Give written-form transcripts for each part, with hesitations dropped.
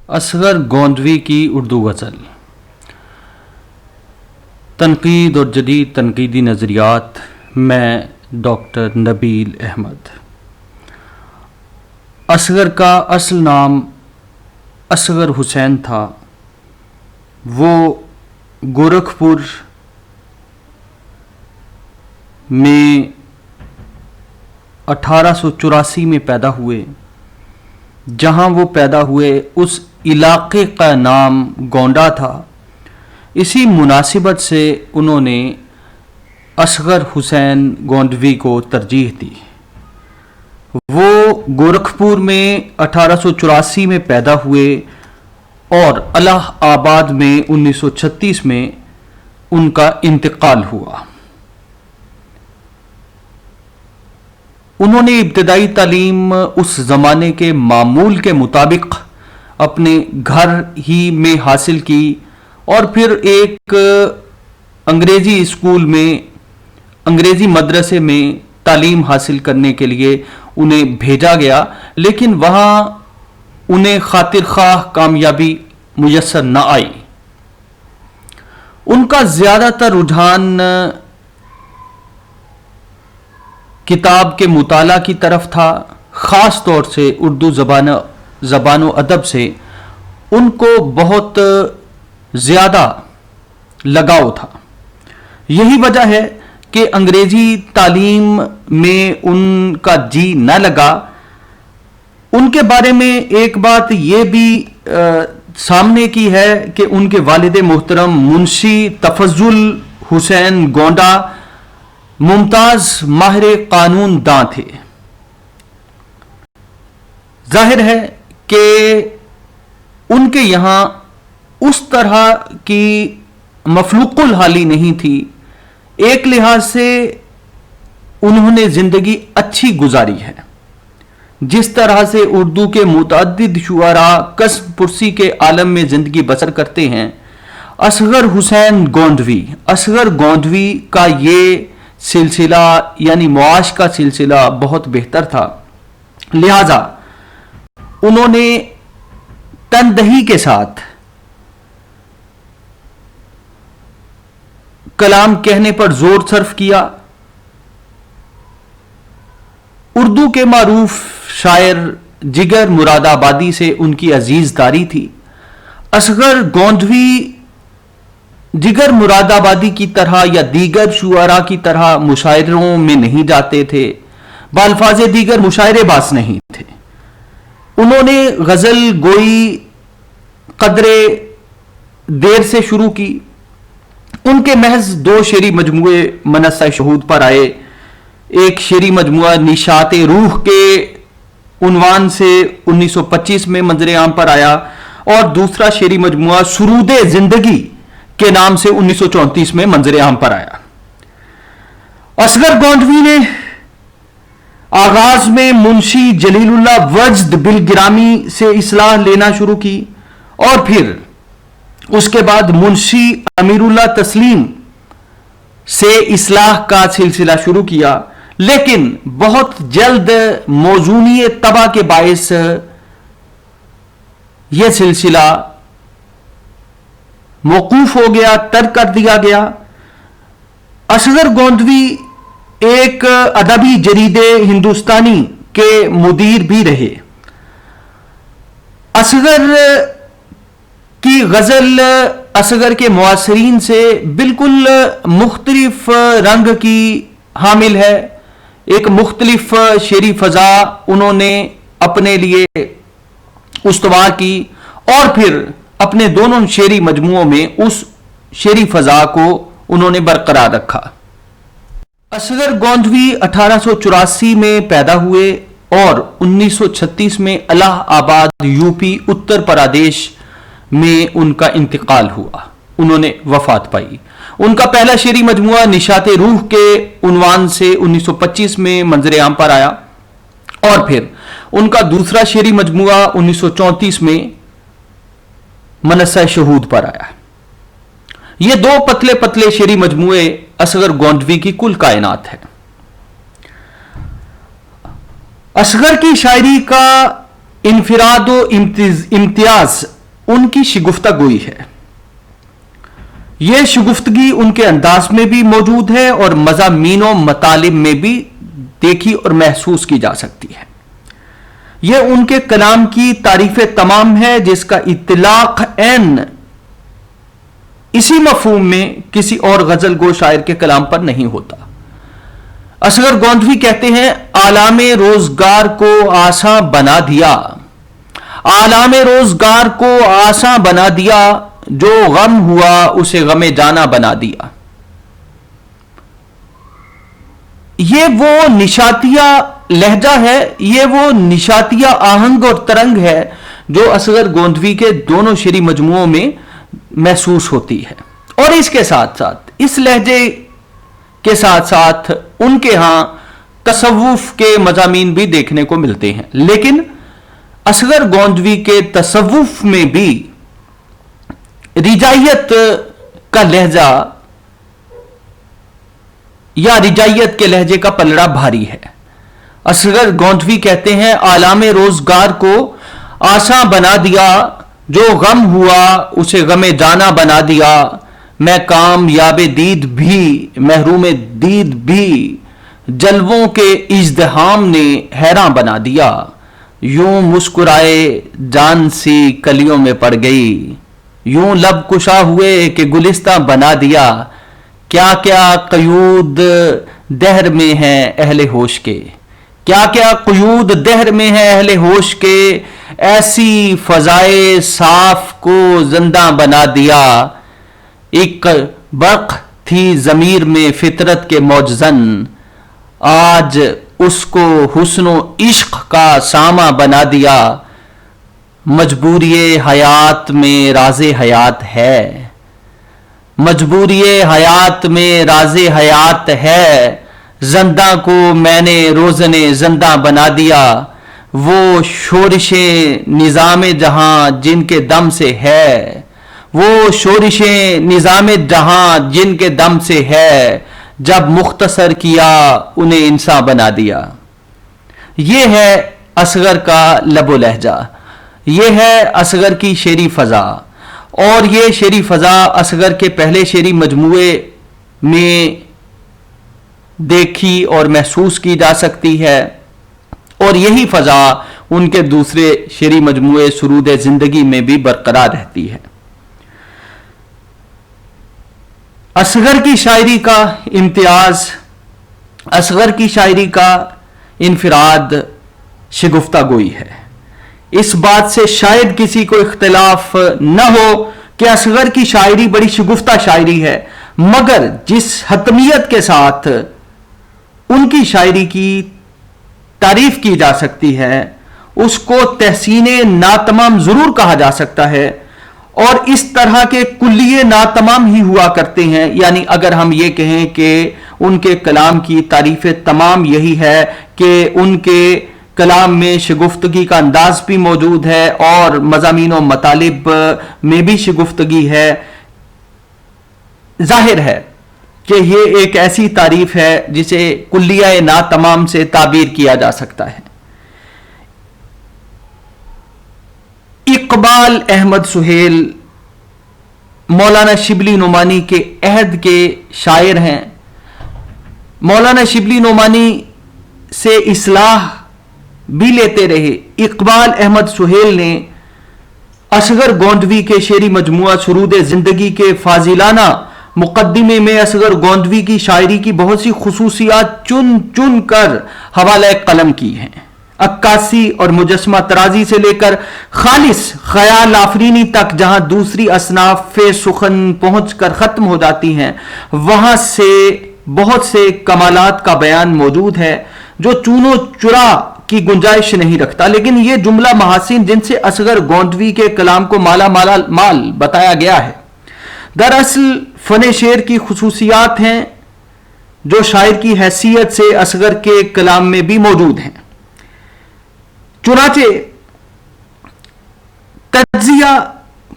असगर गोंदवी की उर्दू गज़ल। तनकीद और जदीद तनकीदी नज़रियात। मैं डॉक्टर नबील अहमद। असगर का असल नाम असगर हुसैन था। वो गोरखपुर में 1884 में पैदा हुए। जहाँ वो पैदा हुए उस इलाके का नाम गोंडा था। इसी मुनासिबत से उन्होंने असगर हुसैन गोंदवी को तरजीह दी। वो गोरखपुर में 1884 में पैदा हुए और इलाहाबाद में 1936 में उनका इंतकाल हुआ। उन्होंने इब्तदाई तालीम उस ज़माने के मामूल के मुताबिक अपने घर ही में हासिल की और फिर एक अंग्रेज़ी स्कूल में, अंग्रेज़ी मदरसे में तालीम हासिल करने के लिए उन्हें भेजा गया, लेकिन वहाँ उन्हें खातिर ख्वाह कामयाबी मुयस्सर न आई। उनका ज़्यादातर रुझान किताब के मुताला की तरफ था। ख़ास तौर से उर्दू ज़बान अदब से उनको बहुत ज़्यादा लगाव था। यही वजह है कि अंग्रेज़ी तालीम में उनका जी न लगा। उनके बारे में एक बात ये भी सामने की है कि उनके वालिद मोहतरम मुंशी तफज़ुल हुसैन गोंडा मुमताज़ माहिर कानून दां थे। जाहिर है कि उनके यहाँ उस तरह की मफलूकुल हाली नहीं थी। एक लिहाज से उन्होंने ज़िंदगी अच्छी गुजारी है। जिस तरह से उर्दू के मुतअद्दिद शुआरा कसब पुरसी के आलम में ज़िंदगी बसर करते हैं, असगर हुसैन गोंदवी, असगर गोंदवी का ये सिलसिला यानी मुआश का सिलसिला बहुत बेहतर था। लिहाजा उन्होंने तनदही के साथ कलाम कहने पर जोर सर्फ किया। उर्दू के मारूफ शायर जिगर मुरादाबादी से उनकी अजीजदारी थी। असगर गोंदवी जिगर मुरादाबादी की तरह या दीगर शुआरा की तरह मुशायरों में नहीं जाते थे, बाल्फाज़े दीगर मुशायरे बास नहीं थे। उन्होंने गज़ल गोई कदरे देर से शुरू की। उनके महज 2 शेरी मजमुए मनस्सा शहूद पर आए। एक शेरी मजमुआ निशात रूह के उन्वान से 1925 में मंजर आम पर आया और दूसरा शेरी मजमुआ सुरूद जिंदगी के नाम से 1934 में मंजर आम पर आया। असगर गोंदवी ने आगाज में मुंशी जलीलुल्लाह वजद बिलगिरामी से इस्लाह लेना शुरू की और फिर उसके बाद मुंशी अमीरुल्लाह तस्लीम से इस्लाह का सिलसिला शुरू किया, लेकिन बहुत जल्द मौजूनी तबा के बायस यह सिलसिला मौकूफ हो गया, तर्क कर दिया गया। असगर गोंदवी एक अदबी जरीदे हिंदुस्तानी के मुदीर भी रहे। असगर की गज़ल असगर के मुआसरीन से बिल्कुल मुख्तलिफ रंग की हामिल है। एक मुख्तलिफ शेरी फ़ज़ा उन्होंने अपने लिए उस्तवार की और फिर अपने दोनों शेरी मजमुओं में उस शेरी फ़ज़ा को उन्होंने बरकरार रखा। असगर गोंदवी 1884 में पैदा हुए और 1936 में इलाहाबाद यूपी उत्तर प्रदेश में उनका इंतकाल हुआ। उन्होंने वफात पाई। उनका पहला शेरी मजमुआ निशात रूह के उन्वान से 1925 में मंजर आम पर आया और फिर उनका दूसरा शेरी मजमुआ 1934 में मनस्सा शहूद पर आया। ये 2 पतले पतले शेरी मजमुए असगर गोंदवी की कुल कायनात है। असगर की शायरी का इनफिराद व इम्तियाज उनकी शिगुफ्तागोई है। यह शिगुफ्तगी उनके अंदाज में भी मौजूद है और मज़ामीनो मतालिब में भी देखी और महसूस की जा सकती है। यह उनके कलाम की तारीफ तमाम है जिसका इत्तलाक ऐन इसी मफहूम में किसी और गजल गो शायर के कलाम पर नहीं होता। असगर गोंदवी कहते हैं, आलामे रोजगार को आसान बना दिया, आलामे रोजगार को आसान बना दिया, जो गम हुआ उसे गमे जाना बना दिया। ये वो निशातिया लहजा है, ये वो निशातिया आहंग और तरंग है जो असगर गोंदवी के दोनों शेरी मजमुओं में महसूस होती है। और इसके साथ साथ इस लहजे के साथ साथ उनके यहां तसव्वुफ के मजामीन भी देखने को मिलते हैं। लेकिन असगर गोंदवी के तसव्वुफ में भी रिजायत का लहजा या रिजायत के लहजे का पलड़ा भारी है। असगर गोंदवी कहते हैं, आलामे रोजगार को आसान बना दिया, जो गम हुआ उसे गमे जाना बना दिया। मैं कामयाबे दीद भी महरूम दीद भी, जलवों के इज़्दिहाम ने हैरान बना दिया। यूं मुस्कुराए जान सी कलियों में पड़ गई, यूं लब कुशा हुए कि गुलिस्ता बना दिया। क्या क्या क़यूद दहर में है अहले होश के, क्या क्या क़यूद दहर में है अहले होश के, ऐसी फजाए साफ को जिंदा बना दिया। एक बर्क़ थी ज़मीर में फितरत के मौजज़न, आज उसको हुस्नो इश्क का सामा बना दिया। मजबूरी हयात में राज़े हयात है, मजबूरी हयात में राज़े हयात है, जिंदा को मैंने रोज़ने जिंदा बना दिया। वो शोरिशे निज़ामे जहां जिनके दम से है, वो शोरिशे निज़ामे जहां जिनके दम से है, जब मुख्तसर किया उन्हें इंसान बना दिया। ये है असगर का लबो लहजा, ये है असगर की शेरी फजा। और ये शेरी फजा असगर के पहले शेरी मजमुए में देखी और महसूस की जा सकती है, और यही फजा उनके दूसरे शेरी मजमुए सुरूद जिंदगी में भी बरकरार रहती है। असगर की शायरी का इम्तियाज, असगर की शायरी का इनफिराद शिगुफ्तागोई है। इस बात से शायद किसी को इख्तिलाफ न हो कि असगर की शायरी बड़ी शिगुफ्ता शायरी है, मगर जिस हतमियत के साथ उनकी शायरी की तारीफ की जा सकती है उसको तहसीने नातमाम जरूर कहा जा सकता है। और इस तरह के कुल्लिये नातमाम ही हुआ करते हैं। यानी अगर हम ये कहें कि उनके कलाम की तारीफ तमाम यही है कि उनके कलाम में शिगुफ्तगी का अंदाज भी मौजूद है और मज़ामीन व मतालिब में भी शिगुफ्तगी है। जाहिर है कि ये एक ऐसी तारीफ है जिसे कुल्लिया ना तमाम से ताबीर किया जा सकता है। इकबाल अहमद सुहेल मौलाना शिबली नोमानी के अहद के शायर हैं। मौलाना शिबली नोमानी से इस्लाह भी लेते रहे। इकबाल अहमद सुहेल ने असगर गोंदवी के शेरी मजमुआ सुरूद जिंदगी के फाजिलाना मुकद्दिमे में असगर गोंदवी की शायरी की बहुत सी खुसूसियात चुन चुन कर हवाले कलम की हैं। अक्कासी और मुजस्मा तराजी से लेकर खालिस ख्याल आफरीनी तक जहां दूसरी असनाफ सुखन पहुंच कर खत्म हो जाती हैं, वहां से बहुत से कमालात का बयान मौजूद है जो चूनो चुरा की गुंजाइश नहीं रखता। लेकिन यह जुमला महासिन जिनसे असगर गोंदवी के कलाम को माला माल बताया गया है, दरअसल फने शेर की खुसूसियात हैं जो शायर की हैसियत से असगर के कलाम में भी मौजूद हैं। चुनाचे तज्जिया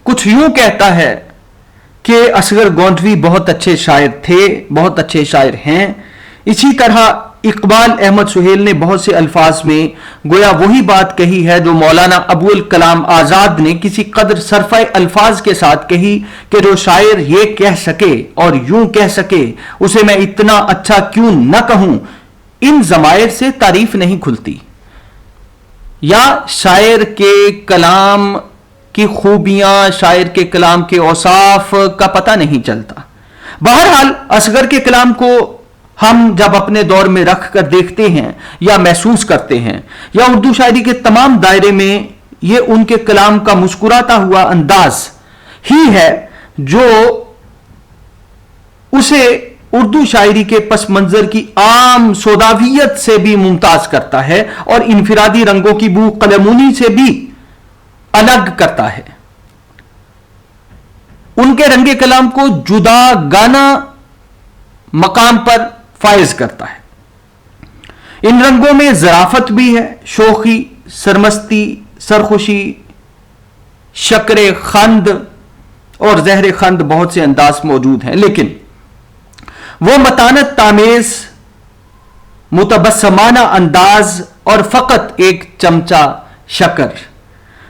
कुछ यूं कहता है कि असगर गोंदवी बहुत अच्छे शायर थे, बहुत अच्छे शायर हैं। इसी तरह اقبال احمد سہیل نے بہت سے الفاظ میں گویا وہی بات کہی ہے جو مولانا ابو الکلام آزاد نے کسی قدر صرفہ الفاظ کے ساتھ کہی کہ جو شاعر یہ کہہ سکے اور یوں کہہ سکے اسے میں اتنا اچھا کیوں نہ کہوں، ان ضمائر سے تعریف نہیں کھلتی یا شاعر کے کلام کی خوبیاں، شاعر کے کلام کے اوصاف کا پتہ نہیں چلتا۔ بہرحال اصغر کے کلام کو ہم جب اپنے دور میں رکھ کر دیکھتے ہیں یا محسوس کرتے ہیں یا اردو شاعری کے تمام دائرے میں، یہ ان کے کلام کا مسکراتا ہوا انداز ہی ہے جو اسے اردو شاعری کے پس منظر کی عام سوداویت سے بھی ممتاز کرتا ہے اور انفرادی رنگوں کی بو قلمونی سے بھی الگ کرتا ہے، ان کے رنگ کلام کو جدا گانا مقام پر فائز کرتا ہے۔ ان رنگوں میں ظرافت بھی ہے، شوخی، سرمستی، سرخوشی، شکر خند اور زہر خند، بہت سے انداز موجود ہیں، لیکن وہ متانت تامیز متبسمانہ انداز اور فقط ایک چمچہ شکر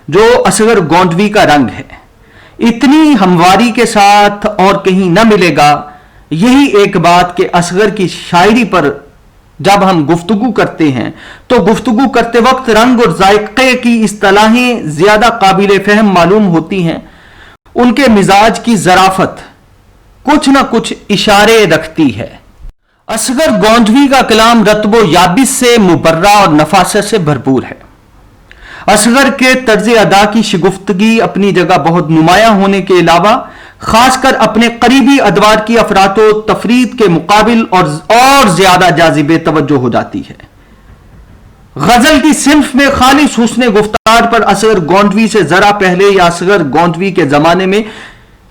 جو اصغر گوندوی کا رنگ ہے، اتنی ہمواری کے ساتھ اور کہیں نہ ملے گا۔ یہی ایک بات کہ اصغر کی شاعری پر جب ہم گفتگو کرتے ہیں تو گفتگو کرتے وقت رنگ اور ذائقے کی اصطلاحیں زیادہ قابل فہم معلوم ہوتی ہیں، ان کے مزاج کی ظرافت کچھ نہ کچھ اشارے رکھتی ہے۔ اصغر گوندوی کا کلام رطب و یابس سے مبرہ اور نفاست سے بھرپور ہے۔ اصغر کے طرز ادا کی شگفتگی اپنی جگہ بہت نمایاں ہونے کے علاوہ خاص کر اپنے قریبی ادوار کی افراط و تفرید کے مقابل اور زیادہ جاذب توجہ ہو جاتی ہے۔ غزل کی صنف میں خالص حسن گفتار پر اصغر گوندوی سے ذرا پہلے یا اصغر گوندوی کے زمانے میں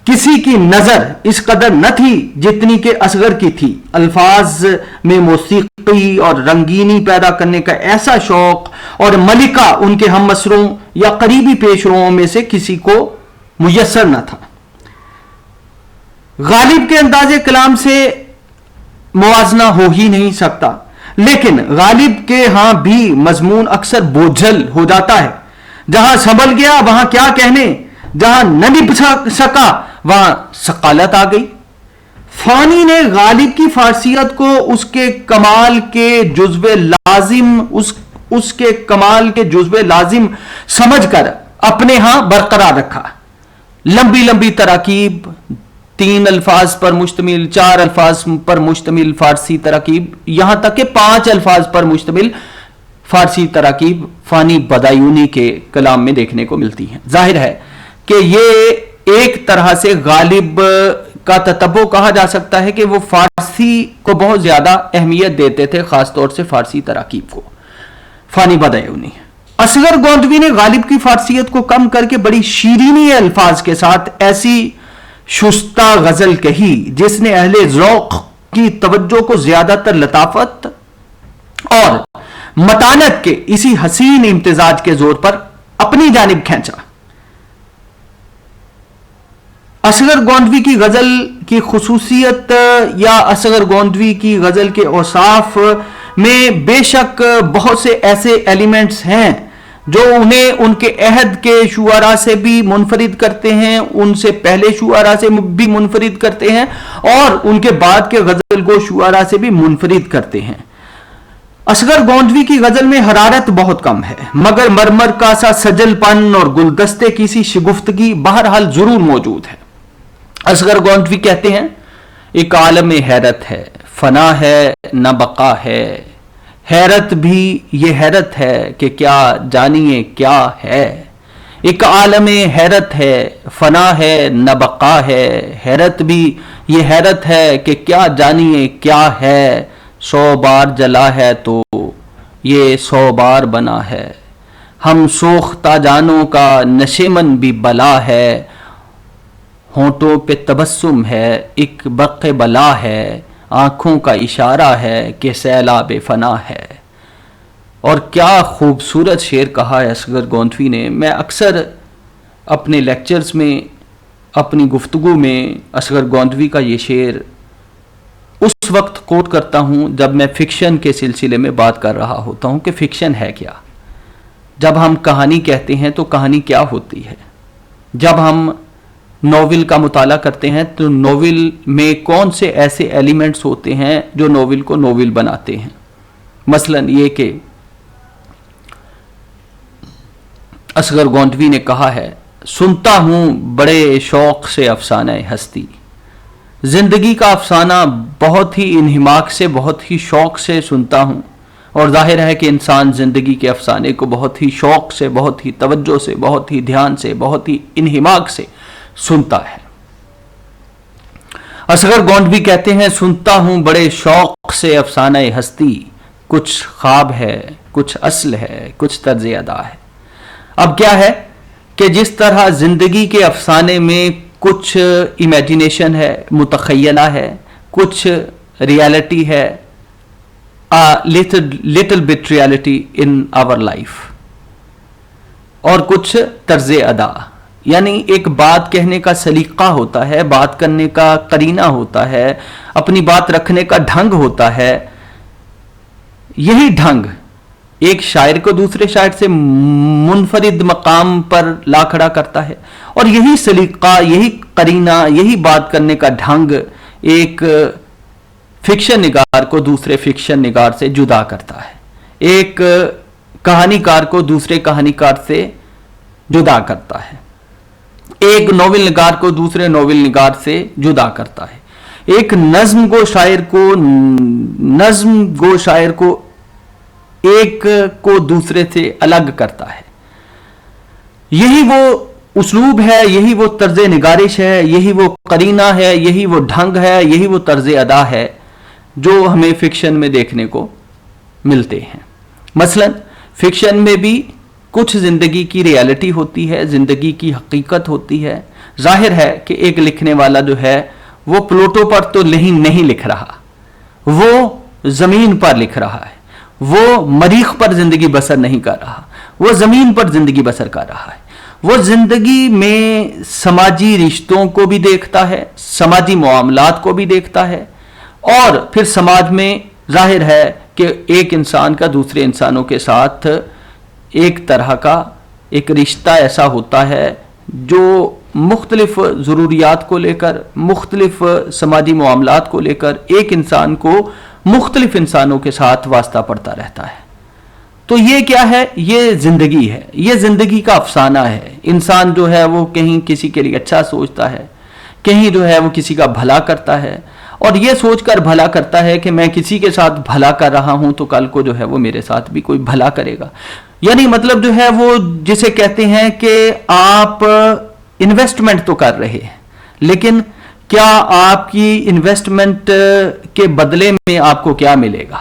کسی کی نظر اس قدر نہ تھی جتنی کہ اصغر کی تھی۔ الفاظ میں موسیقی اور رنگینی پیدا کرنے کا ایسا شوق اور ملکہ ان کے ہم مسروں یا قریبی پیش روؤں میں سے کسی کو میسر نہ تھا۔ غالب کے انداز کلام سے موازنہ ہو ہی نہیں سکتا، لیکن غالب کے ہاں بھی مضمون اکثر بوجھل ہو جاتا ہے۔ جہاں سنبھل گیا وہاں کیا کہنے، جہاں نہ نبھ سکا وہاں ثقالت آ گئی۔ فانی نے غالب کی فارسیت کو اس کے کمال کے جزو لازم اس کے کمال کے جزو لازم سمجھ کر اپنے ہاں برقرار رکھا۔ لمبی لمبی تراکیب، 3 الفاظ پر مشتمل، 4 الفاظ پر مشتمل فارسی تراکیب، یہاں تک کہ 5 الفاظ پر مشتمل فارسی تراکیب فانی بدایونی کے کلام میں دیکھنے کو ملتی ہیں۔ ظاہر ہے کہ یہ ایک طرح سے غالب کا تتبع کہا جا سکتا ہے کہ وہ فارسی کو بہت زیادہ اہمیت دیتے تھے، خاص طور سے فارسی تراکیب کو۔ فانی بدایونی اصغر گوندوی نے غالب کی فارسیت کو کم کر کے بڑی شیرینی الفاظ کے ساتھ ایسی شستہ غزل کہی جس نے اہل ذوق کی توجہ کو زیادہ تر لطافت اور متانت کے اسی حسین امتزاج کے زور پر اپنی جانب کھینچا۔ اصغر گوندوی کی غزل کی خصوصیت یا اصغر گوندوی کی غزل کے اوصاف میں بے شک بہت سے ایسے ایلیمنٹس ہیں جو انہیں ان کے عہد کے شعراء سے بھی منفرد کرتے ہیں، ان سے پہلے شعراء سے بھی منفرد کرتے ہیں اور ان کے بعد کے غزل گو شعراء سے بھی منفرد کرتے ہیں۔ اصغر گوندوی کی غزل میں حرارت بہت کم ہے، مگر مرمر کا سا سجل پن اور گلدستے کی سی شگفتگی بہرحال ضرور موجود ہے۔ اصغر گوندوی کہتے ہیں، ایک عالم حیرت ہے، فنا ہے نہ بقا ہے، حیرت بھی یہ حیرت ہے کہ کیا جانیے کیا ہے۔ ایک عالم حیرت ہے، فنا ہے نہ بقا ہے، حیرت بھی یہ حیرت ہے کہ کیا جانیے کیا ہے۔ 100 بار جلا ہے تو یہ 100 بار بنا ہے، ہم سوختہ جانوں کا نشیمن بھی بلا ہے۔ ہونٹوں پہ تبسم ہے، ایک برق بلا ہے، آنکھوں کا اشارہ ہے کہ سیلاب فنا ہے۔ اور کیا خوبصورت شعر کہا ہے اصغر گوندوی نے۔ میں اکثر اپنے لیکچرز میں، اپنی گفتگو میں اصغر گوندوی کا یہ شعر اس وقت کوٹ کرتا ہوں جب میں فکشن کے سلسلے میں بات کر رہا ہوتا ہوں کہ فکشن ہے کیا. جب ہم کہانی کہتے ہیں تو کہانی کیا ہوتی ہے. جب ہم ناول کا مطالعہ کرتے ہیں تو ناول میں کون سے ایسے ایلیمنٹس ہوتے ہیں جو ناول کو ناول بناتے ہیں. مثلا یہ کہ اصغر گونڈوی نے کہا ہے، سنتا ہوں بڑے شوق سے افسانہ ہستی. زندگی کا افسانہ بہت ہی انہماک سے، بہت ہی شوق سے سنتا ہوں، اور ظاہر ہے کہ انسان زندگی کے افسانے کو بہت ہی شوق سے، بہت ہی توجہ سے، بہت ہی دھیان سے، بہت ہی انہماک سے سنتا ہے. اصغر گونڈوی کہتے ہیں، سنتا ہوں بڑے شوق سے افسانہ ہستی، کچھ خواب ہے، کچھ اصل ہے، کچھ طرز ادا ہے. اب کیا ہے کہ جس طرح زندگی کے افسانے میں کچھ امیجینیشن ہے، متخیلہ ہے، کچھ ریالٹی ہے، little bit reality in our life، اور کچھ طرز ادا، یعنی ایک بات کہنے کا سلیقہ ہوتا ہے، بات کرنے کا قرینہ ہوتا ہے، اپنی بات رکھنے کا ڈھنگ ہوتا ہے. یہی ڈھنگ ایک شاعر کو دوسرے شاعر سے منفرد مقام پر لا کھڑا کرتا ہے، اور یہی سلیقہ، یہی قرینہ، یہی بات کرنے کا ڈھنگ ایک فکشن نگار کو دوسرے فکشن نگار سے جدا کرتا ہے، ایک کہانی کار کو دوسرے کہانی کار سے جدا کرتا ہے، ایک ناول نگار کو دوسرے ناول نگار سے جدا کرتا ہے، ایک نظم گو شاعر کو ایک کو دوسرے سے الگ کرتا ہے. یہی وہ اسلوب ہے، یہی وہ طرز نگارش ہے، یہی وہ قرینہ ہے، یہی وہ ڈھنگ ہے، یہی وہ طرز ادا ہے جو ہمیں فکشن میں دیکھنے کو ملتے ہیں. مثلا فکشن میں بھی کچھ زندگی کی ریالٹی ہوتی ہے، زندگی کی حقیقت ہوتی ہے. ظاہر ہے کہ ایک لکھنے والا جو ہے وہ پلوٹو پر تو نہیں لکھ رہا، وہ زمین پر لکھ رہا ہے، وہ مریخ پر زندگی بسر نہیں کر رہا، وہ زمین پر زندگی بسر کر رہا ہے. وہ زندگی میں سماجی رشتوں کو بھی دیکھتا ہے، سماجی معاملات کو بھی دیکھتا ہے، اور پھر سماج میں ظاہر ہے کہ ایک انسان کا دوسرے انسانوں کے ساتھ ایک طرح کا ایک رشتہ ایسا ہوتا ہے جو مختلف ضروریات کو لے کر، مختلف سماجی معاملات کو لے کر ایک انسان کو مختلف انسانوں کے ساتھ واسطہ پڑتا رہتا ہے. تو یہ کیا ہے؟ یہ زندگی ہے، یہ زندگی کا افسانہ ہے. انسان جو ہے وہ کہیں کسی کے لیے اچھا سوچتا ہے، کہیں جو ہے وہ کسی کا بھلا کرتا ہے، اور یہ سوچ کر بھلا کرتا ہے کہ میں کسی کے ساتھ بھلا کر رہا ہوں تو کل کو جو ہے وہ میرے ساتھ بھی کوئی بھلا کرے گا. یعنی مطلب جو ہے وہ جسے کہتے ہیں کہ آپ انویسٹمنٹ تو کر رہے ہیں، لیکن کیا آپ کی انویسٹمنٹ کے بدلے میں آپ کو کیا ملے گا؟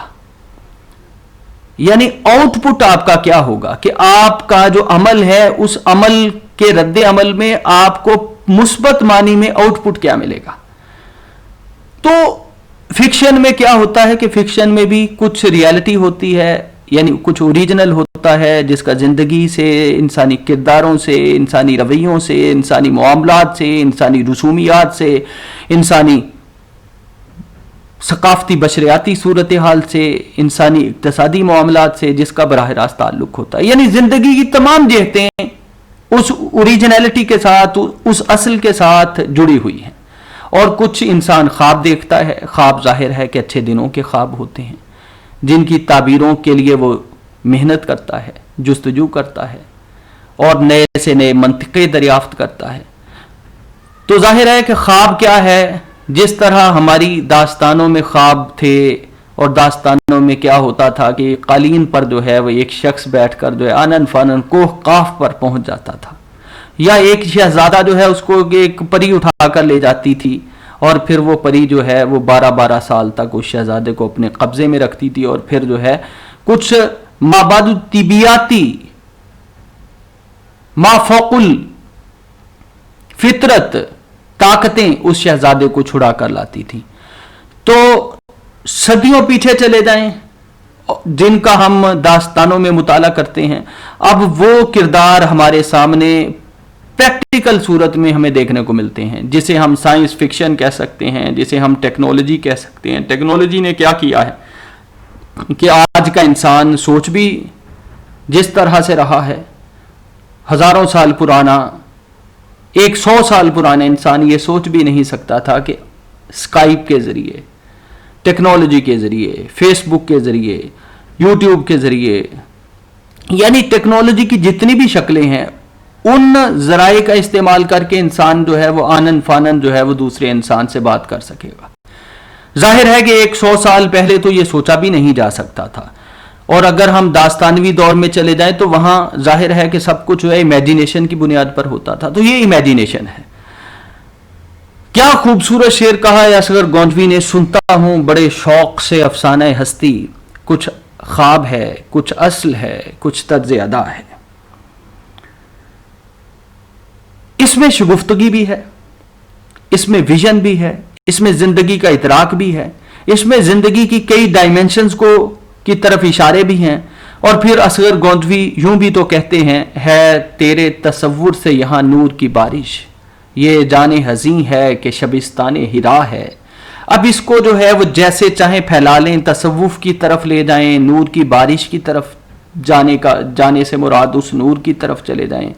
یعنی آؤٹ پٹ آپ کا کیا ہوگا کہ آپ کا جو عمل ہے اس عمل کے رد عمل میں آپ کو مثبت معنی میں آؤٹ پٹ کیا ملے گا. تو فکشن میں کیا ہوتا ہے کہ فکشن میں بھی کچھ ریالٹی ہوتی ہے، یعنی کچھ اوریجنل ہوتا ہے جس کا زندگی سے، انسانی کرداروں سے، انسانی رویوں سے، انسانی معاملات سے، انسانی رسومیات سے، انسانی ثقافتی بشریاتی صورتحال سے، انسانی اقتصادی معاملات سے، جس کا براہ راست تعلق ہوتا ہے. یعنی زندگی کی تمام جہتیں اس اوریجنلٹی کے ساتھ، اس اصل کے ساتھ جڑی ہوئی ہیں. اور کچھ انسان خواب دیکھتا ہے، خواب ظاہر ہے کہ اچھے دنوں کے خواب ہوتے ہیں جن کی تعبیروں کے لیے وہ محنت کرتا ہے، جستجو کرتا ہے، اور نئے سے نئے منطقے دریافت کرتا ہے. تو ظاہر ہے کہ خواب کیا ہے؟ جس طرح ہماری داستانوں میں خواب تھے، اور داستانوں میں کیا ہوتا تھا کہ قالین پر جو ہے وہ ایک شخص بیٹھ کر جو ہے آنن فانن کوہ قاف پر پہنچ جاتا تھا، یا ایک شہزادہ جو ہے اس کو ایک پری اٹھا کر لے جاتی تھی، اور پھر وہ پری جو ہے وہ 12 سال تک اس شہزادے کو اپنے قبضے میں رکھتی تھی، اور پھر جو ہے کچھ مابعد طبیعیاتی، ما فوق الفطرت طاقتیں اس شہزادے کو چھڑا کر لاتی تھی. تو صدیوں پیچھے چلے جائیں جن کا ہم داستانوں میں مطالعہ کرتے ہیں، اب وہ کردار ہمارے سامنے प्रैक्टिकल सूरत में हमें देखने को मिलते हैं, जिसे हम साइंस फिक्शन कह सकते हैं, जिसे हम टेक्नोलॉजी कह सकते हैं। टेक्नोलॉजी ने क्या किया है कि आज का इंसान सोच भी जिस तरह से रहा है, हजारों साल पुराना, 100 साल पुराना इंसान ये सोच भी नहीं सकता था कि स्काइप के जरिए, टेक्नोलॉजी के जरिए, फेसबुक के जरिए, यूट्यूब के जरिए, यानी टेक्नोलॉजी की जितनी भी शक्लें हैं, उन जराए का इस्तेमाल करके इंसान जो है वो आनंद फानंद जो है वो दूसरे इंसान से बात कर सकेगा। जाहिर है कि 100 साल पहले तो ये सोचा भी नहीं जा सकता था। और अगर हम दास्तानवी दौर में चले जाएं तो वहां जाहिर है कि सब कुछ जो है इमेजिनेशन की बुनियाद पर होता था। तो ये इमेजिनेशन है। क्या खूबसूरत शेर कहा है असगर गोंधवी ने, सुनता हूं बड़े शौक से अफसाना हस्ती, कुछ ख्वाब है, कुछ असल है, कुछ तर्ज अदा है। इसमें शगुफ्तगी भी है, इसमें विजन भी है, इसमें जिंदगी का इतराक भी है, इसमें जिंदगी की कई डायमेंशंस को की तरफ इशारे भी हैं। और फिर असगर गोंधवी यूं भी तो कहते हैं, है तेरे तसव्वुर से यहां नूर की बारिश, ये जाने हज़ीं है कि शबिस्ताने हिरा है। अब इसको जो है वो जैसे चाहे फैला लें, तसव्वुफ की तरफ ले जाएं, नूर की बारिश की तरफ जाने से मुराद उस नूर की तरफ चले जाएं,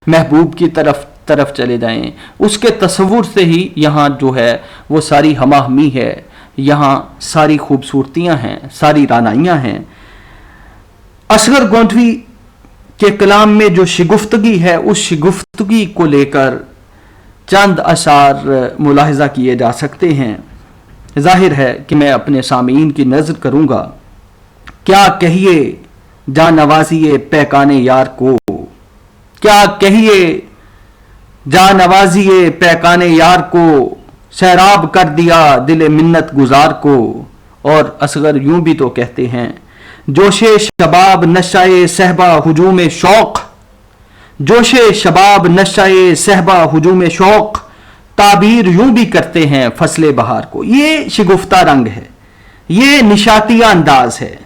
महबूब की तरफ चले जाएं। उसके तसव्वुर से ही यहाँ जो है वो सारी हमाहमी है, यहाँ सारी खूबसूरतियाँ हैं, सारी रानाइयाँ हैं। असगर गोंधवी के कलाम में जो शिगुफ्तगी है, उस शिगुफ्तगी को लेकर चंद अशार मुलाहिजा किए जा सकते हैं। जाहिर है कि मैं अपने सामीन की नज़र करूँगा। क्या कहिए जा नवाजिए पैकाने यार को, क्या कहिए जा नवाजिए पैकाने यार को, सैराब कर दिया दिल मिन्नत गुजार को। और असगर यूं भी तो कहते हैं, जोशे शबाब नशाए सहबा हुजूम शौक, जोशे शबाब नशाए सहबा हुजूम शौक, ताबीर यूं भी करते हैं फसले बहार को। ये शिगुफ्ता रंग है, ये निशातिया अंदाज है।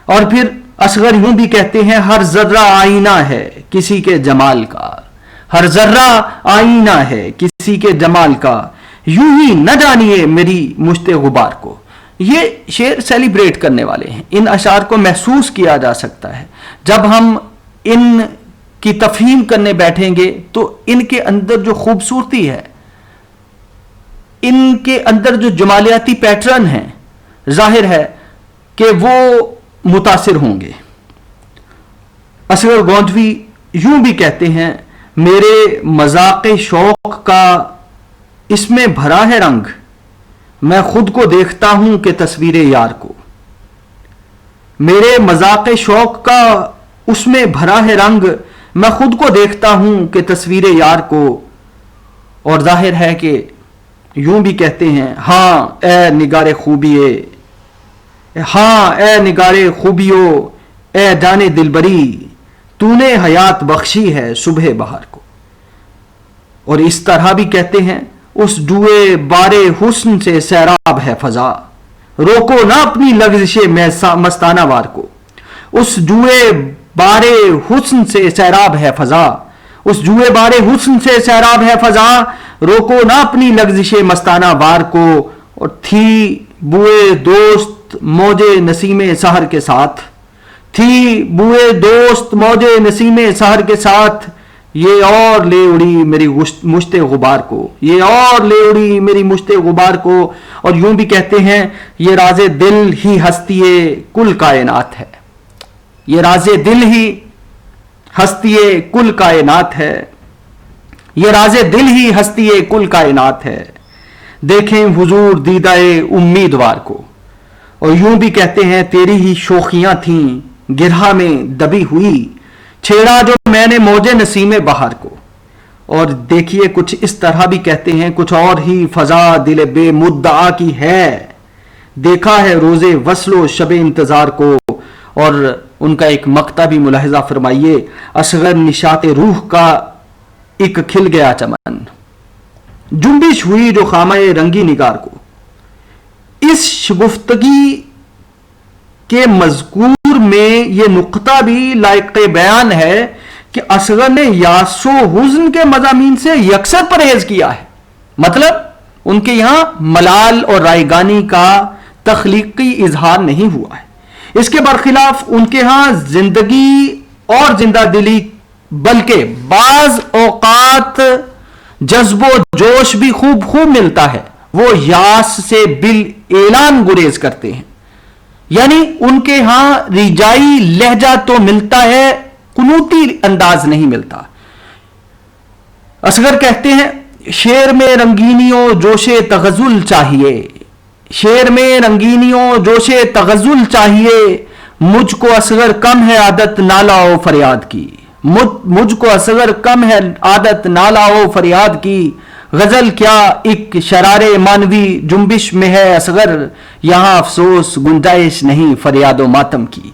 और फिर असगर यूं भी कहते हैं, हर जर्रा आईना है किसी के जमाल का, हर जर्रा आईना है किसी के जमाल का, यूं ही न जानिए मेरी मुश्ते गुबार को। ये शेर सेलिब्रेट करने वाले हैं। इन अशार को महसूस किया जा सकता है। जब हम इन की तफहीम करने बैठेंगे तो इनके अंदर जो खूबसूरती है, इनके अंदर जो जमालियाती पैटर्न है, जाहिर है कि वो मुतासिर होंगे। असगर गोंधवी यूं भी कहते हैं, मेरे मजाक़े शौक का इसमें भरा है रंग, मैं खुद को देखता हूं कि तस्वीर यार को। मेरे मजाक़े शौक का उसमें भरा है रंग, मैं खुद को देखता हूं कि तस्वीर यार को। और जाहिर है कि यूं भी कहते हैं, हाँ ए निगारे खूबिए, हाँ ए निगारे खूबियो, ए जाने दिलबरी, तूने हयात बख्शी है सुबह बहार को। और इस तरह भी कहते हैं, उस जुए बारे हुस्न से सैराब है फजा, रोको ना अपनी लग़ज़िशे मस्ताना वार को। उस जुए बारे हुस्न से सैराब है फजा, उस जुए बारे हुस्न से सैराब है फजा, रोको ना अपनी लग़ज़िशे मस्ताना वार को। और थी बुए दोस्त मौजे नसीमे सहर के साथ, थी बुए दोस्त मौजे नसीमे सहर के साथ, ये और ले उड़ी मेरी मुश्ते गुबार को, ये और ले उड़ी मेरी मुश्ते गुबार को। और यूं भी कहते हैं, ये राज़े दिल ही हस्तिये कुल कायनात है, ये राज़े दिल ही हस्तिये कुल कायनात है, ये राज़े दिल ही हस्तिये कुल कायनात है। देखें हुजूर दीदाए उम्मीदवार को। और यूं भी कहते हैं, तेरी ही शोखियां थीं गिरहा में दबी हुई, छेड़ा जो मैंने मौजे नसीमे बहार को। और देखिए कुछ इस तरह भी कहते हैं, कुछ और ही फजा दिल बेमुद्दा की है, देखा है रोजे वस्लो शबे इंतजार को। और उनका एक मक्ता भी मुलाहिजा फरमाइए, असगर निशाते रूह का एक खिल गया चमन, जुम्बिश हुई जो खामाए रंगी निगार को। इस शगुफ्तगी के मज़कूर में ये नुक्ता भी लायक बयान है کہ असगर ने यासो हुज़्न के मज़ामीन से यकसर परहेज किया है, मतलब उनके यहां मलाल और रायगानी का तख्लीकी इजहार नहीं हुआ है। इसके बरखिलाफ उनके यहां जिंदगी और जिंदा दिली, बल्कि बाज औकात जज्बो जोश भी खूब खूब मिलता है। वो यास से बिल एलान गुरेज करते हैं, यानी उनके यहां रिजाई लहजा तो मिलता है, कुनूती अंदाज नहीं मिलता। असगर कहते हैं, शेर में रंगीनियों जोशे तगजुल चाहिए, शेर में रंगीनियों जोशे तगजुल चाहिए, मुझको असगर कम है आदत नालाओ फरियाद की, मुझको असगर कम है आदत नालाओ फरियाद की, गजल क्या एक शरारे मानवी जुम्बिश में है असगर, यहां अफसोस गुंजाइश नहीं फरियादो मातम की।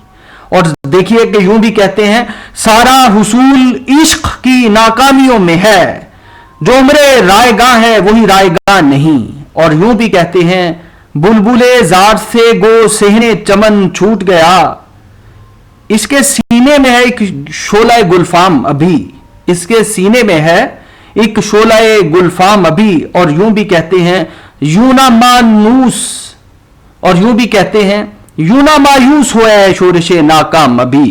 और देखिए कि यूं भी कहते हैं, सारा हुसूल इश्क की नाकामियों में है, जो उम्रे रायगा है वही रायगा नहीं। और यूं भी कहते हैं, बुलबुले जार से गो सेहने चमन छूट गया, इसके सीने में है एक शोला गुलफाम अभी, इसके सीने में है एक शोला गुलफाम अभी। और यूं भी कहते हैं, यूना मानूस, और यूं भी कहते हैं, यूना मायूस हुआ है शोरशे नाकाम अभी,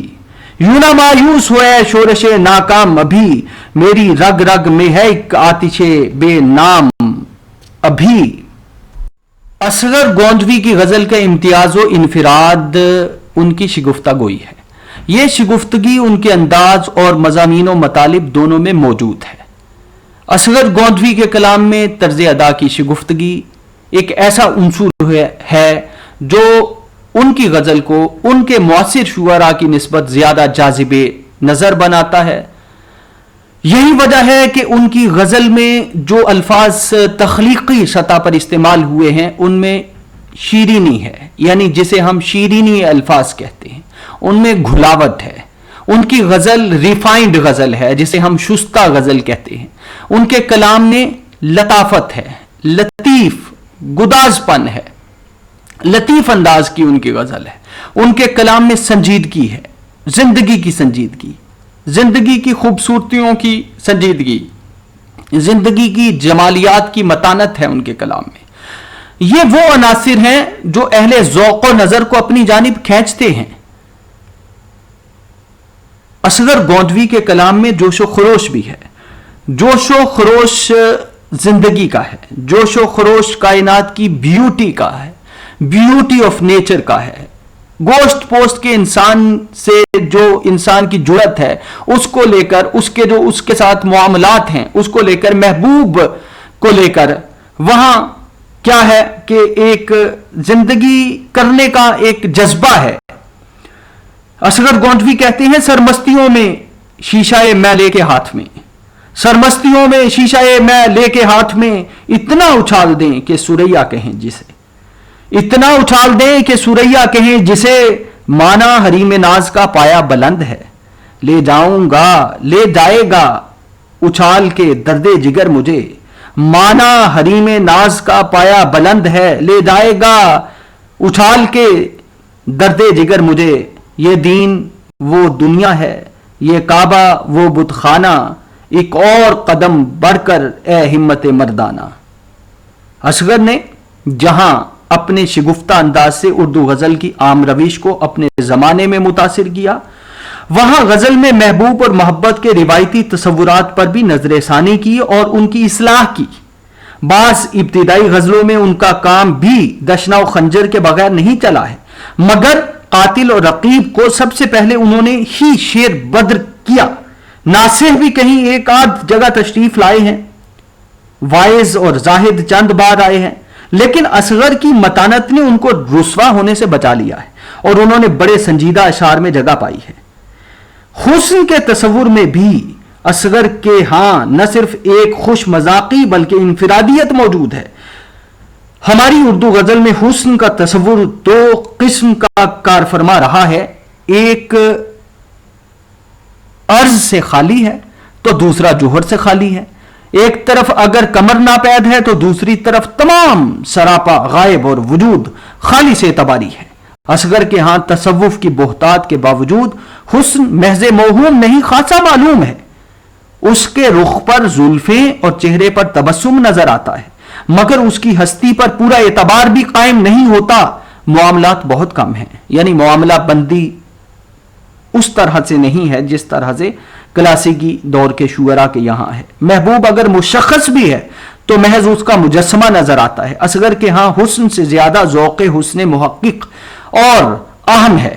यूना मायूस हुआ है शोरशे नाकाम अभी, मेरी रग रग में है एक आतिशे बेनाम अभी। असगर गोंदवी की गजल का इम्तियाज व इनफिराद उनकी शिगुफ्ता गोई है। यह शिगुफ्तगी उनके अंदाज और मज़ामीन व मतालिब दोनों में मौजूद है। असगर गोंदवी के कलाम में तर्ज अदा की शिगुफ्तगी एक ऐसा उनसुर है जो उनकी गजल को उनके मुआसिर शुअरा की निस्बत ज्यादा जाजिबे नजर बनाता है। यही वजह है कि उनकी गजल में जो अल्फाज तख्लीकी सतह पर इस्तेमाल हुए हैं उनमें शीरीनी है, यानी जिसे हम शीरीनी अल्फाज कहते हैं, उनमें घुलावट है। उनकी गजल रिफाइंड गजल है, जिसे हम शुस्ता गजल कहते हैं। उनके कलाम में लताफत है, लतीफ गुदाजपन है, लतीफ अंदाज की उनकी गजल है। उनके कलाम में संजीदगी है, जिंदगी की संजीदगी, जिंदगी की खूबसूरतियों की संजीदगी, जिंदगी की जमालियात की मतानत है उनके कलाम में। ये वो अनासिर हैं जो अहले ज़ौक़ व नजर को अपनी जानिब खींचते हैं। असगर गोंदवी के कलाम में जोशो खरोश भी है। जोशो खरोश जिंदगी का है, जोशो खरोश कायनात की ब्यूटी का है, ब्यूटी ऑफ नेचर का है। गोश्त पोस्ट के इंसान से जो इंसान की जुड़त है उसको लेकर, उसके जो उसके साथ मुआमलात हैं उसको लेकर, महबूब को लेकर, वहां क्या है कि एक जिंदगी करने का एक जज्बा है। असगर गोंदवी कहते हैं, सरमस्तियों में शीशाए मैं लेके हाथ में, सरमस्तियों में शीशाए मैं लेके हाथ में, इतना उछाल दें कि सुरैया कहें जिसे, इतना उछाल दें कि सुरैया कहें जिसे, माना हरीम नाज का पाया बुलंद है, ले जाऊंगा ले जाएगा उछाल के दर्दे जिगर मुझे, माना हरीम नाज का पाया बुलंद है, ले जाएगा उछाल के दर्दे जिगर मुझे। ये दीन वो दुनिया है, ये काबा वो बुतखाना, एक और कदम बढ़कर ए हिम्मत मर्दाना। असगर ने जहां अपने शिगुफ्ता अंदाज से उर्दू गजल की आम रविश को अपने जमाने में मुतासिर किया, वहां गजल में महबूब और मोहब्बत के रिवायती तसव्वुरात पर भी नजरसानी की और उनकी इस्लाह की। बास इब्तिदाई गजलों में उनका काम भी दशना और खंजर के बगैर नहीं चला है, मगर कातिल और रकीब को सबसे पहले उन्होंने ही शेर बद्र किया। नासिर भी कहीं एक आध जगह तशरीफ लाए हैं, वाइज और जाहिद चंद बार आए हैं, लेकिन असगर की मतानत ने उनको रुस्वा होने से बचा लिया है और उन्होंने बड़े संजीदा अशार में जगह पाई है। हुस्न के तस्वुर में भी असगर के हां न सिर्फ एक खुश मजाकी बल्कि इनफिरादियत मौजूद है। हमारी उर्दू गजल में हुस्न का तस्वुर दो किस्म का कारफरमा रहा है, एक अर्ज से खाली है तो दूसरा जोहर से खाली है। एक तरफ अगर कमर नापैद है तो दूसरी तरफ तमाम सरापा गायब और वजूद खाली से तबारी है। اصغر کے ہاں تصوف کی بہتات کے باوجود حسن محض موہوم نہیں خاصا معلوم ہے. اس کے رخ پر زلفیں اور چہرے پر تبسم نظر آتا ہے، مگر اس کی ہستی پر پورا اعتبار بھی قائم نہیں ہوتا. معاملات بہت کم ہیں، یعنی معاملہ بندی اس طرح سے نہیں ہے جس طرح سے کلاسیکی دور کے شعراء کے یہاں ہے. محبوب اگر مشخص بھی ہے تو محض اس کا مجسمہ نظر آتا ہے. اصغر کے ہاں حسن سے زیادہ ذوق حسن محقق اور اہم ہے.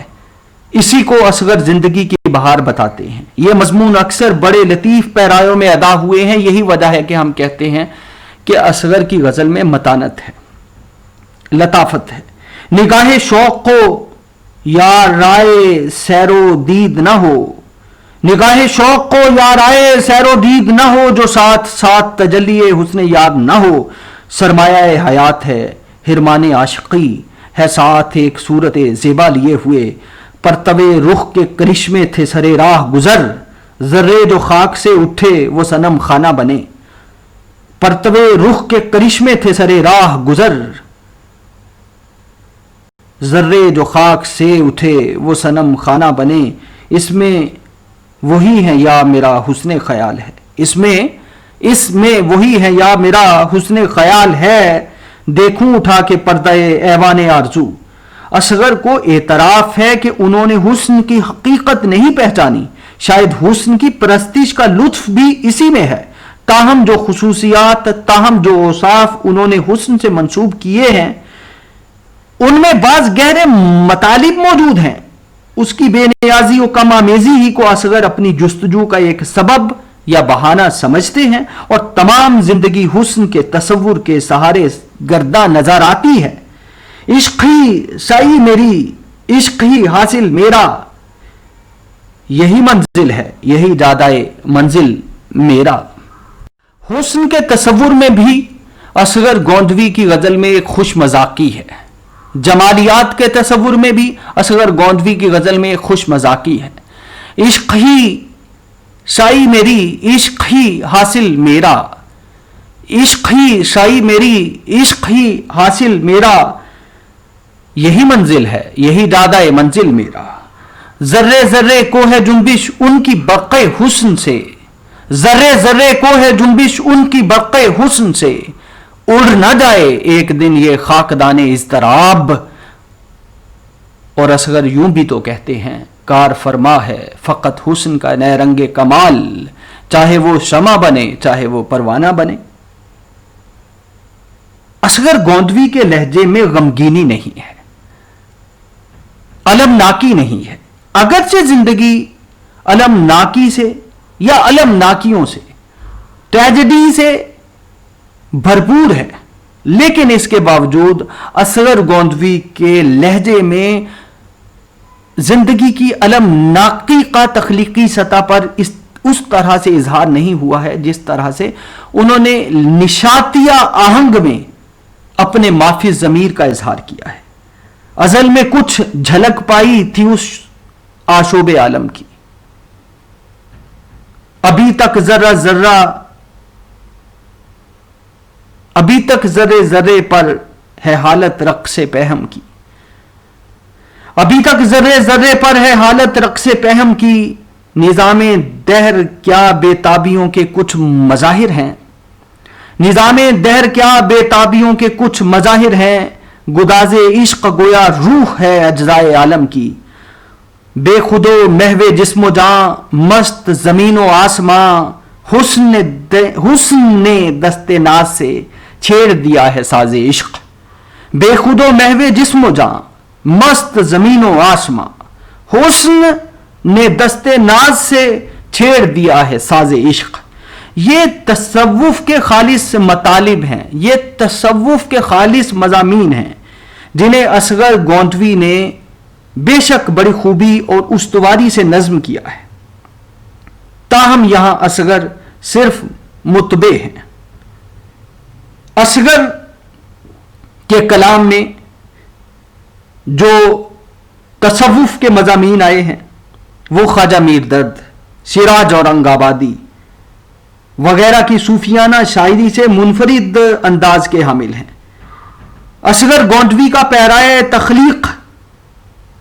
اسی کو اصغر زندگی کی بہار بتاتے ہیں. یہ مضمون اکثر بڑے لطیف پیرایوں میں ادا ہوئے ہیں. یہی وجہ ہے کہ ہم کہتے ہیں کہ اصغر کی غزل میں متانت ہے، لطافت ہے. نگاہ شوق کو یا رائے سیر و دید نہ ہو، نگاہ شوق کو یا رائے سیر و دید نہ ہو، جو ساتھ ساتھ تجلی حسن یاد نہ ہو. سرمایہ حیات ہے حرمان عاشقی، ہے ساتھ ایک صورت زیبا لیے ہوئے. پرتوے رخ کے کرشمے تھے سرے راہ گزر، ذرے جو خاک سے اٹھے وہ صنم خانہ بنے. پرتوے رخ کے کرشمے تھے سرے راہ گزر، ذرے جو خاک سے اٹھے وہ صنم خانہ بنے. اس میں وہی ہے یا میرا حسن خیال ہے، اس میں وہی ہے یا میرا حسن خیال ہے. دیکھوں اٹھا کے پردہ ایوان آرزو. اصغر کو اعتراف ہے کہ انہوں نے حسن کی حقیقت نہیں پہچانی. شاید حسن کی پرستش کا لطف بھی اسی میں ہے. تاہم جو خصوصیات، تاہم جو اوصاف انہوں نے حسن سے منسوب کیے ہیں ان میں بعض گہرے مطالب موجود ہیں. اس کی بے نیازی و کم آمیزی ہی کو اصغر اپنی جستجو کا ایک سبب یا بہانہ سمجھتے ہیں، اور تمام زندگی حسن کے تصور کے سہارے گرداں نظر آتی ہے. عشق ہی سعی میری، عشق ہی حاصل میرا، یہی منزل ہے، یہی جادائے منزل میرا. حسن کے تصور میں بھی اصغر گوندوی کی غزل میں ایک خوش مذاقی ہے. جمالیات کے تصور میں بھی اصغر گوندوی کی غزل میں ایک خوش مذاقی ہے. عشق ہی سعی میری، عشق ہی حاصل میرا، عشق ہی سعی میری، عشق ہی حاصل میرا، یہی منزل ہے، یہی دادائے منزل میرا. ذرے ذرے کو ہے جنبش ان کی برق حسن سے، ذرے ذرے کو ہے جنبش ان کی برق حسن سے. اڑ نہ جائے ایک دن یہ خاکدان اضطراب. اور اصغر یوں بھی تو کہتے ہیں، کار فرما ہے فقط حسن کا نئے رنگ کمال، چاہے وہ شمع بنے چاہے وہ پروانہ بنے. اصغر گوندوی کے لہجے میں غمگینی نہیں ہے، المناکی نہیں ہے. اگرچہ زندگی المناکی سے یا المناکیوں سے، ٹریجڈی سے بھرپور ہے، لیکن اس کے باوجود اصغر گوندوی کے لہجے میں زندگی کی المناکی کا تخلیقی سطح پر اس طرح سے اظہار نہیں ہوا ہے جس طرح سے انہوں نے نشاتیہ آہنگ میں اپنے معافی ضمیر کا اظہار کیا ہے. ازل میں کچھ جھلک پائی تھی اس آشوب عالم کی، ابھی تک ذرہ ذرہ، ابھی تک ذرے ذرے پر ہے حالت رقص پہم کی، ابھی تک ذرے ذرے پر ہے حالت رقص پہم کی. نظام دہر کیا بے تابیوں کے کچھ مظاہر ہیں، نظام دہر کیا بے تابیوں کے کچھ مظاہر ہیں. گداز عشق گویا روح ہے اجزائے عالم کی، بے خود و محو جسم و جاں مست زمین و آسماں. حسن نے دست ناز سے چھیڑ دیا ہے ساز عشق، بے خود و محو جسم و جاں مست زمین و آسماں. حسن نے دست ناز سے چھیڑ دیا ہے ساز عشق. یہ تصوف کے خالص مطالب ہیں، یہ تصوف کے خالص مضامین ہیں جنہیں اصغر گوندوی نے بے شک بڑی خوبی اور استواری سے نظم کیا ہے. تاہم یہاں اصغر صرف متبع ہیں. اصغر کے کلام میں جو تصوف کے مضامین آئے ہیں وہ خواجہ میر درد، سراج اورنگ آبادی وغیرہ کی صوفیانہ شاعری سے منفرد انداز کے حامل ہیں. اصغر گوندوی کا پیرائے تخلیق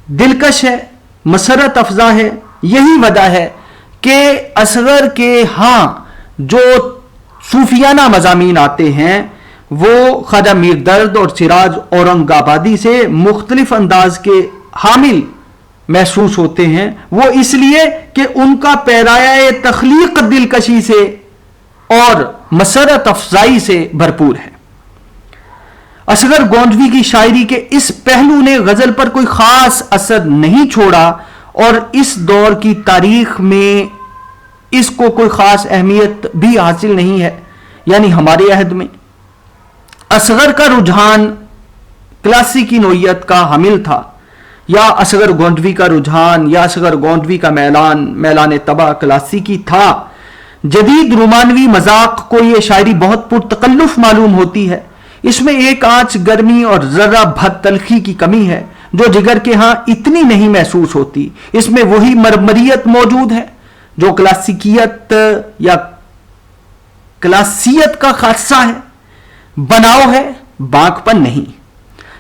दिलकश है, मसरत अफजा है। यही वजह है कि असगर के हाँ जो सूफियाना मजामीन आते हैं वो ख्वाजा मीर दर्द और सिराज औरंगाबादी से मुख्तलिफ अंदाज के हामिल महसूस होते हैं। वो इसलिए कि उनका पैराया तख्लीक दिलकशी से और मसरत अफजाई से भरपूर है। असगर गोंदवी की शायरी के इस पहलू ने गजल पर कोई खास असर नहीं छोड़ा और इस दौर की तारीख में इसको कोई खास अहमियत भी हासिल नहीं है, यानी हमारे अहद में। असगर का रुझान क्लासिकी नोयत का हामिल था, या असगर गोंदवी का रुझान या असगर गोंदवी का मैलान तबा क्लासिकी था। जदीद रोमानवी मजाक को यह शायरी बहुत पुरतकल्लुफ मालूम होती है। इसमें एक आंच गर्मी और जरा भद तलखी की कमी है जो जिगर के यहां इतनी नहीं महसूस होती। इसमें वही मरमरियत मौजूद है जो क्लासिकियत या क्लासियत का खासा है। बनाव है, बांकपन नहीं।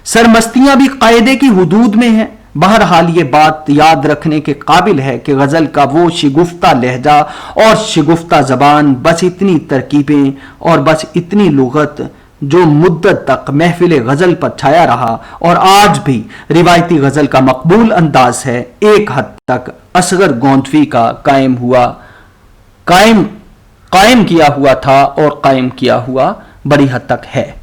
सरमस्तियां भी कायदे की हुदूद में है। बहरहाल ये बात याद रखने के काबिल है कि गजल का वो शिगुफ्ता लहजा और शिगुफ्ता जबान, बस इतनी तरकीबें और बस इतनी लुगत जो मुद्दत तक महफिल गजल पर छाया रहा और आज भी रिवायती गजल का मकबूल अंदाज है, एक हद तक असगर गोंदवी का कायम किया हुआ था और कायम किया हुआ बड़ी हद तक है।